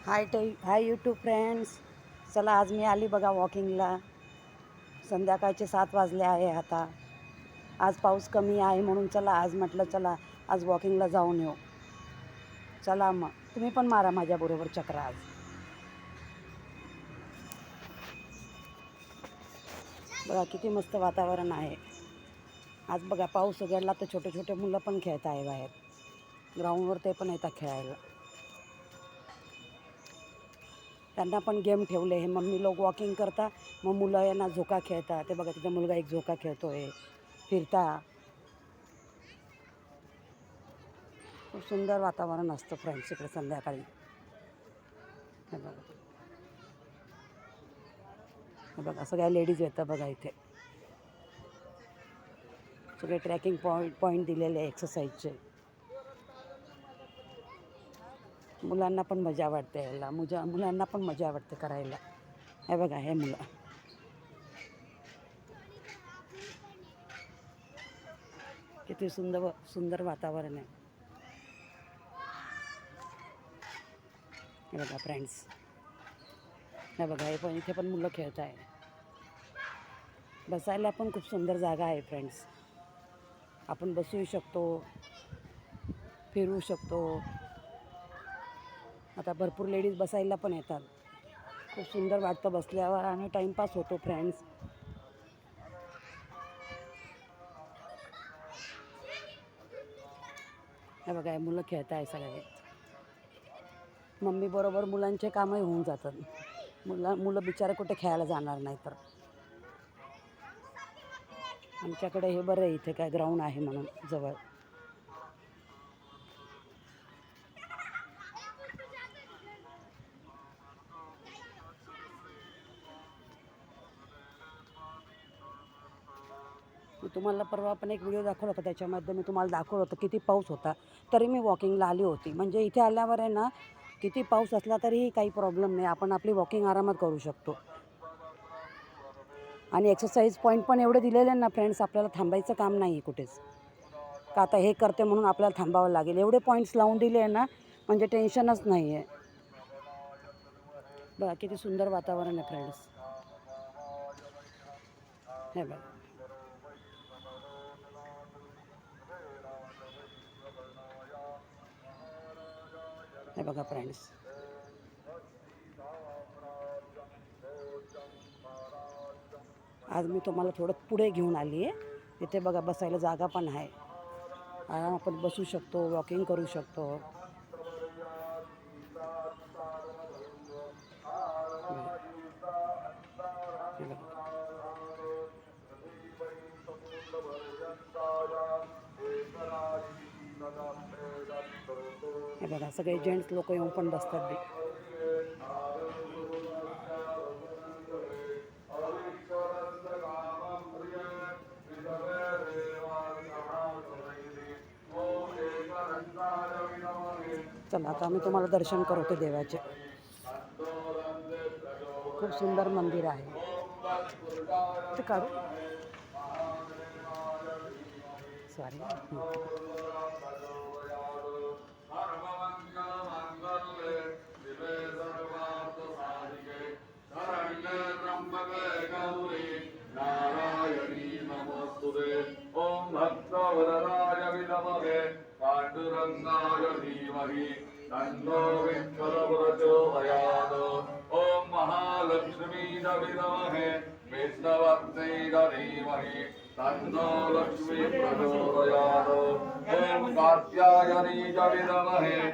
Hi YouTube friends. चला आज मी आली बघा वॉकिंगला. संध्याकाळचे 7 वाजले आहे आता. आज पाऊस कमी आहे म्हणून चला आज म्हटलं चला आज वॉकिंगला जाऊन येऊ. चला मग तुम्ही पण मारा माझ्याबरोबर चक्र आज. बघा किती मस्त वातावरण आहे आज. बघा पाऊस उघडला तर छोटे छोटे मुलं पण खेळत आहे बाहेर ग्राउंडवर. ते पण येतात खेळायला. त्यांना पण गेम ठेवले. हे मम्मी लोक वॉकिंग करता, मग मुलं यांना झोका खेळतात. ते बघा तिथे मुलगा एक झोका खेळतोय फिरता. खूप सुंदर वातावरण असतं फ्रेंड्स इकडे संध्याकाळी. हे बघा सगळ्या लेडीज येतात बघा इथे. सगळे ट्रॅकिंग पॉईंट दिलेले एक्सरसाइजचे. मुलांना पण मजा वाटते यायला. मुलांना पण मजा वाटते करायला. हे बघा हे मुलं किती सुंदर वातावरण आहे. हे बघा फ्रेंड्स. हे बघा हे पण इथे पण मुलं खेळत आहे. बसायला पण खूप सुंदर जागा आहे फ्रेंड्स. आपण बसू शकतो, फिरू शकतो. आता भरपूर लेडीज बसायला पण येतात. खूप सुंदर वाटतं बसल्यावर आणि टाईमपास होतो फ्रेंड्स. हे बघा हे मुलं खेळत आहे सगळे. मम्मी बरोबर मुलांचे कामही होऊन जातात. मुलं बिचारे कुठे खेळायला जाणार नाही तर. आमच्याकडे हे बरं आहे इथे काय ग्राउंड आहे म्हणून जवळ. मी तुम्हाला परवा पण एक व्हिडिओ दाखवला होता. त्याच्यामध्ये मी तुम्हाला दाखवलं होतं किती पाऊस होता तरी मी वॉकिंगला आली होती. म्हणजे इथे आल्यावर आहे ना किती पाऊस असला तरीही काही प्रॉब्लेम नाही. आपण आपली वॉकिंग आरामात करू शकतो. आणि एक्सरसाइज पॉईंट पण एवढे दिलेले ना फ्रेंड्स, आपल्याला थांबायचं काम नाही आहे कुठेच. का आता हे करते म्हणून आपल्याला थांबावं लागेल. एवढे पॉईंट्स लावून दिले आहे ना म्हणजे टेन्शनच नाही आहे. बघा किती सुंदर वातावरण आहे फ्रेंड्स. हे बघा हे बघा फ्रेंड्स. आज मी तुम्हाला थोडं पुढे घेऊन आली आहे. इथे बघा बसायला जागा पण आहे. आपण बसू शकतो, वॉकिंग करू शकतो. हे बघा सगळे जेंट्स लोक येऊन पण बसतात. चला आता मी तुम्हाला दर्शन करवते देवाचे. खूप सुंदर मंदिर आहे. ते काढू सॉरी. ओम भक्तवरदाय विद्महे पांडुरंगाय धीमहि तन्नो विष्णुः प्रचोदयात्. ओम महालक्ष्मी विद्महे विष्णुवत्यै धीमहि तन्नो लक्ष्मी प्रचोदयात्. ओम कात्यायनी विद्महे